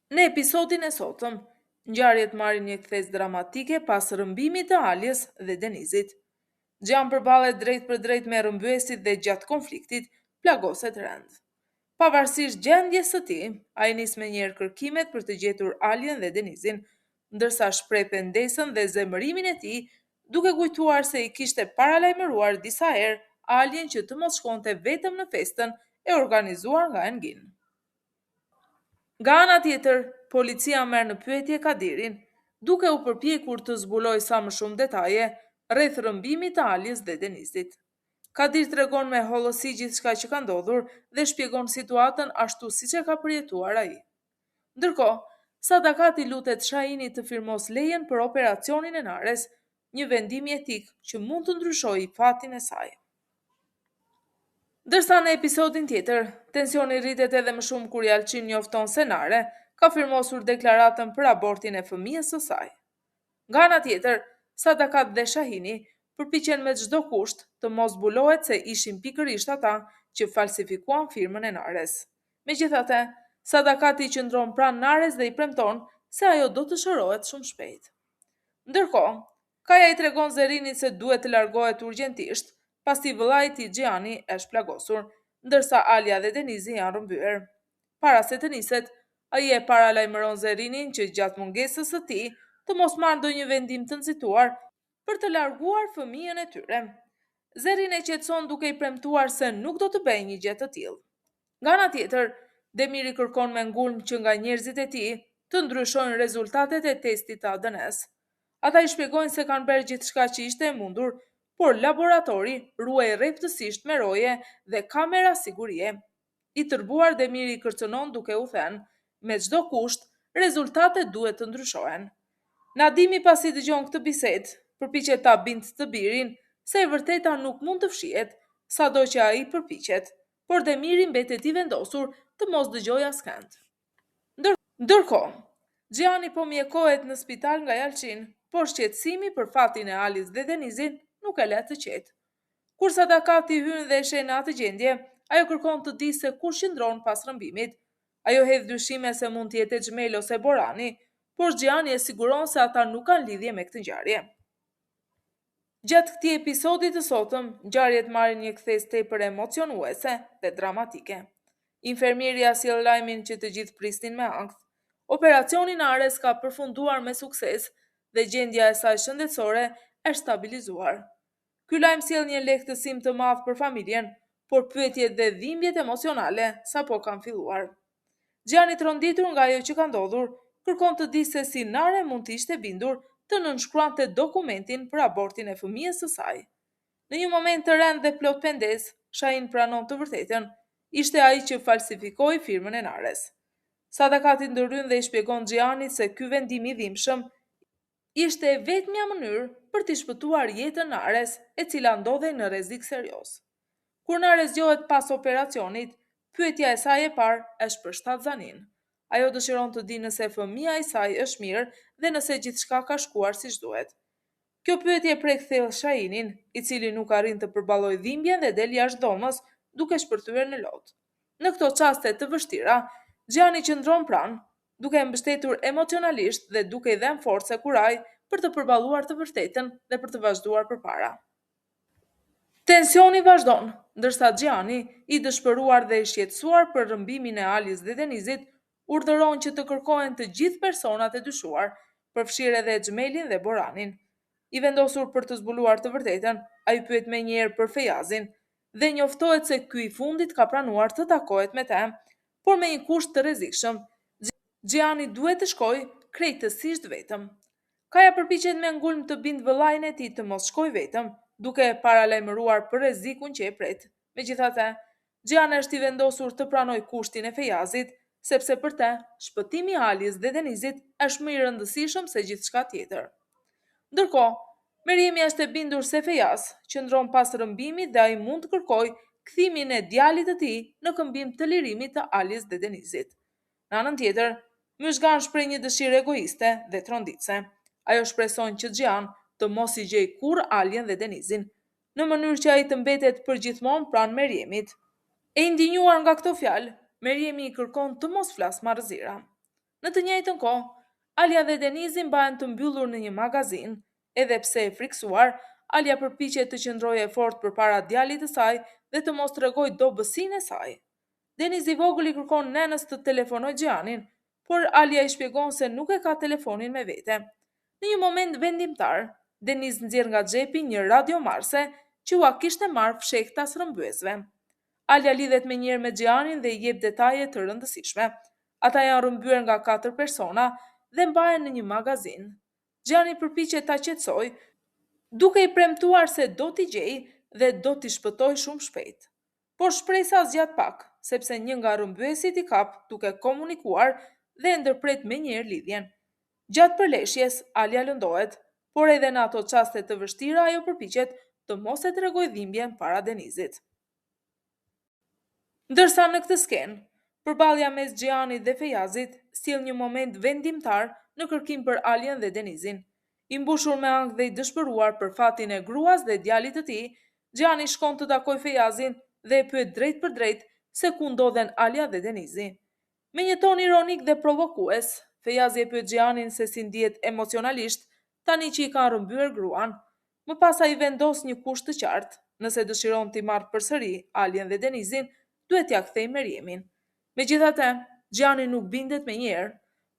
Në episodin e sotëm, ngjarjet marrin një kthes dramatike pas rrëmbimit të Aljes dhe Denizit. Gjan përballet drejt për drejt me rrëmbyesit dhe gjatë konfliktit plagoset rend. Pavarësisht gjendjes së tij, ai nis menjëherë kërkimet për të gjetur Aljen dhe Denizin, ndërsa shpreh pendesën dhe zemërimin e tij, duke kujtuar se i kishte paralajmëruar disa herë Aljen që të mos shkonte vetëm në festën e organizuar nga Engin. Nga ana tjetër, policia merr në pyetje Kadirin, duke u përpjekur të zbulojë sa më shumë detaje rreth rrëmbimit të Aljes dhe Denizit. Kadir tregon me hollësi gjithçka që ka ndodhur dhe shpjegon situatën ashtu siç e ka përjetuar ai. Ndërkohë, Sadakati lutet Shahinit të firmos lejen për operacionin e Nares, një vendim etik që mund të ndryshojë fatin e saj. Ndërsa në episodin tjetër, tensioni rritet edhe më shumë kur Jalçin njofton se Nare ka firmosur deklaratën për abortin e fëmijës së saj. Nga ana tjetër, Sadakat dhe Shahini përpiqen me çdo kusht të mos zbulohet se ishin pikërisht ata që falsifikuan firmën e Nares. Megjithatë, Sadakati qëndron pranë Nares dhe i premton se ajo do të shërohet shumë shpejt. Ndërkohë, Kaja i tregon Zerinit se duhet të largohet urgjentisht, pasi vëllai i tij Xhiani është plagosur, ndërsa Alja dhe Denizi janë rrëmbyer. Para se të niset, ai e paralajmëron Zerinin që gjatë mungesës së tij të mos marrë ndonjë vendim të nxituar për të larguar fëmijën e tyre. Zerin e qetëson duke i premtuar se nuk do të bëjë një gjë të tillë. Nga ana tjetër, Demiri kërkon me ngulm që nga njerëzit e tij të ndryshojnë rezultatet e testit të ADN-s. Ata i shpjegojnë se kanë bërë gjithçka që ishte e mundur, por laboratori ruaj rreptësisht me roje dhe kamera sigurie. I tërbuar Demiri kërcënon duke u thënë, me çdo kusht, rezultatet duhet të ndryshohen. Nadimi pasi dëgjon këtë bisedë, përpiqet ta bindë të birin se e vërteta nuk mund të fshihet, sado që ai përpiqet, por Demiri mbetet i vendosur të mos dëgjojë askënd. Ndërkohë, Xhiani po mjekohet në spital nga Jalçin, por shqetësimi për fatin e Alis dhe Denizit nuk e le të qetë. Kur Sadakati hyn dhe e sheh në atë gjendje, ajo kërkon të di se kush qëndron pas rrëmbimit. Ajo hedh dyshime se mund të jetë Xhmel ose Borani, por Xhiani e siguron se ata nuk kanë lidhje me këtë ngjarje. Gjatë këtij episodi të sotëm, ngjarjet marrin një kthes tepër emocionuese dhe dramatike. Infermieria sjell lajmin që të gjithë prisnin me ankth. Operacioni Nares ka përfunduar me sukses dhe gjendja e saj shëndetësore është stabilizuar. Ky lajm sjell një lehtësim të madh për familjen, por pyetjet dhe dhimbjet emocionale sapo kanë filluar. Xhiani i tronditur nga ajo që ka ndodhur, kërkon të di se si Nare mund të ishte bindur të nënshkruante dokumentin për abortin e fëmijës së saj. Në një moment të rënd dhe plot pendes, Shahin pranon të vërtetën, ishte ai që falsifikoi firmën e Nares. Sadakati ndërhyn dhe i shpjegon Xhianit se ky vendim i dhimbshëm ishte vetmja mënyrë për të shpëtuar jetën Nares, e cila ndodhej në rrezik serioz. Kur Nares zgjohet pas operacionit, pyetja e saj e parë është për shtatzanin. Ajo dëshiron të di nëse fëmia e saj është mirë dhe nëse gjithçka ka shkuar siç duhet. Kjo pyetje prek thellë Shahinin, i cili nuk arrin të përballojë dhimbjen dhe del jashtë dhomës duke shpërthyer në lot. Në këto çaste të vështira, Xhiani qëndron pranë, duke mbështetur emocionalisht dhe duke i dhënë forcë e kuraj për të përballuar të vërtetën dhe për të vazhduar përpara. Tensioni vazhdon, ndërsa Xhiani, i dëshpëruar dhe i shqetësuar për rrëmbimin e Alis dhe Denizit, urdhëron që të kërkohen të gjithë personat e dyshuar, përfshirë edhe Xhmelin dhe Boranin. I vendosur për të zbuluar të vërtetën, ai pyet menjëherë për Fejazin dhe njoftohet se ky i fundit ka pranuar të takohet me të, por me një kusht të rrezikshëm. Xhiani duhet të shkojë krejtësisht vetëm. Kaja përpiqet me ngulm të bindë vëllain e tij të mos shkojë vetëm, duke paralajmëruar për rrezikun që e pret. Megjithatë, Xhiani është i vendosur të pranojë kushtin e Fejazit, sepse për të, shpëtimi i Alis dhe Denizit është më i rëndësishëm se gjithçka tjetër. Ndërkohë, Meriemi është e bindur se Fejaz qëndron pas rrëmbimit dhe ai mund të kërkojë kthimin e djalit të tij në këmbim të lirimit të Alis dhe Denizit. Në anën tjetër, Myshgan shpreh një dëshirë egoiste dhe tronditse. Ajo shpreson që Xhian të mos i gjej kurrë Aljen dhe Denizin, në mënyrë që ai të mbetet përgjithmonë pranë Meriemit. E indigjuar nga këto fjalë, Meriemi i kërkon të mos flas marrëzira. Në të njëjtën kohë, Alia dhe Denizi mbahen të mbyllur në një magazin, edhe pse e friksuar, Alia përpiqet të qëndrojë e fortë përpara djalit të saj dhe të mos tregojë dobësinë e saj. Denizi i vogël i kërkon nenës të telefonojë Xhanin, por Alia i shpjegon se nuk e ka telefonin me vete. Në një moment vendimtar, Deniz nxjerr nga xhepi një radiomarse që ua kishte marrë fshehtas rrëmbyesve. Alia lidhet me njëherë me Xhanin dhe i jep detaje të rëndësishme. Ata janë rrëmbyer nga 4 persona dhe mbahen në një magazin. Xhani përpiqet ta qetësojë, duke i premtuar se do t'i gjej dhe do t'i shpëtoj shumë shpejt. Por shpresa zgjat pak, sepse një nga rrëmbyesit i kap duke komunikuar dhe ndërpret me njëherë lidhjen. Gjatë përleshjes, Alia lëndohet, por edhe në ato çaste të vështira ajo përpiqet të mos e tregojë dhimbjen para Denizit. Ndërsa në këtë skenë, përballja mes Xhianit dhe Fejazit sjell një moment vendimtar në kërkim për Alien dhe Denizin. I mbushur me ankth dhe i dëshpëruar për fatin e gruas dhe djalit të tij, Xhiani shkon të takojë Fejazin dhe e pyet drejt për drejt se ku ndodhen Alia dhe Denizi. Me një ton ironik dhe provokues, Fejazi e pyet Xhianin se si ndihet emocionalisht tani që i ka rrëmbyer gruan. Më pas ai vendos një kusht të qartë, nëse dëshiron t'i marrë përsëri Alien dhe Denizin, duhet t'ia kthejë Meriemin. Megjithatë, Xhani nuk bindet me njerë.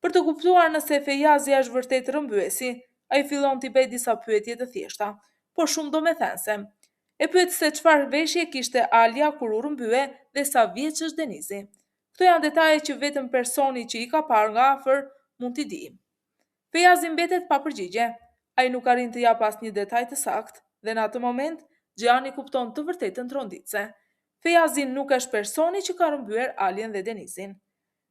Për të kuptuar nëse Fejazi është vërtet rrëmbyesi, ai fillon t'i bëjë disa pyetje të thjeshta, por shumë domethënëse. E pyet se çfarë veshje kishte Alia kur u rrëmbye dhe sa vjeç është Denizi. Këto janë detaje që vetëm personi që i ka parë nga afër mund t'i di. Fejazi mbetet pa përgjigje. Ai nuk arrin të jap asnjë detaj të saktë dhe në atë moment Xhani kupton të vërtetën tronditse. Fejazi nuk është personi që ka rrëmbyer Alien dhe Denizin.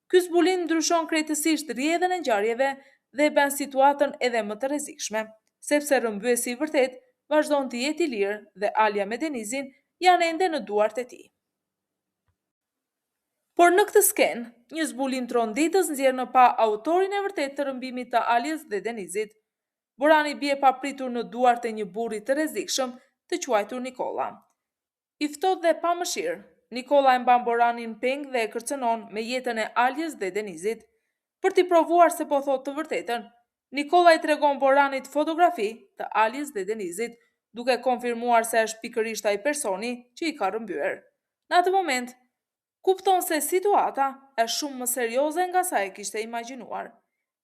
Ky zbulim ndryshon krejtësisht rrjedhën e ngjarjeve dhe e bën situatën edhe më të rrezikshme, sepse rrëmbyesi i vërtet vazhdon të jetë i lirë dhe Alia me Denizin janë ende në duart e tij. Por në këtë skenë, një zbulim tronditës nxjerr në pa autorin e vërtet të rrëmbimit të Aliës dhe Denizit. Borani bie papritur në duart e një burri të rrezikshëm të quajtur Nikola. I ftohtë dhe pa mëshirë, Nikola e mban Boranin peng dhe e kërcënon me jetën e Aliës dhe Denizit. Për t'i provuar se po thot të vërtetën, Nikola i tregon Boranit fotografi të Aliës dhe Denizit, duke konfirmuar se është pikërisht ai personi që i ka rrëmbyer. Në atë moment, kupton se situata është shumë më serioze nga sa e kishte imagjinuar.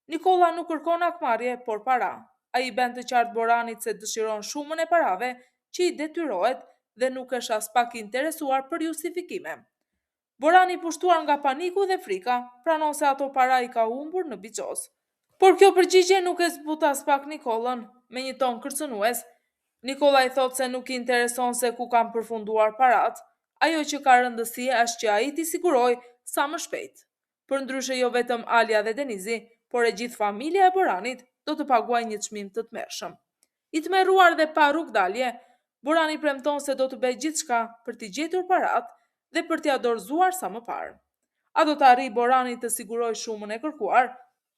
Nikola nuk kërkon akmarrje, por para. Ai i bën të qartë Boranit se dëshiron shumën e parave që i detyrohet dhe nuk është as pak interesuar për justifikime. Borani, pushtuar nga paniku dhe frika, pranon se ato para i ka humbur në bixhoz. Por kjo përgjigje nuk e zbuta as pak Nikolën. Me një ton kërcënues, Nikola i thot se nuk i intereson se ku kanë përfunduar parat. Ajo që ka rëndësi është që ai t'i siguroj sa më shpejt. Përndryshe jo vetëm Alia dhe Denizi, por e gjithë familja e Boranit do të paguajë një çmim të tmerrshëm. I tmerruar dhe pa rrugdalje, Borani premton se do të bëjë gjithçka për t'i gjetur parat dhe për t'i dorëzuar sa më parë. A do të arrijë Borani të sigurojë shumën e kërkuar?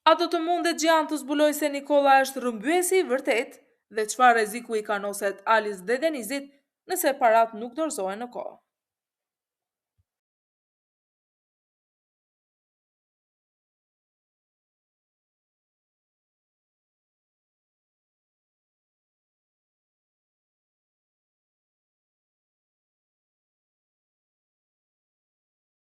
A do të mundet Xhan të zbulojë se Nikola është rrëmbyesi i vërtet dhe çfarë rreziku i kanoset Alis dhe Denizit nëse parat nuk dorëzohen në kohë?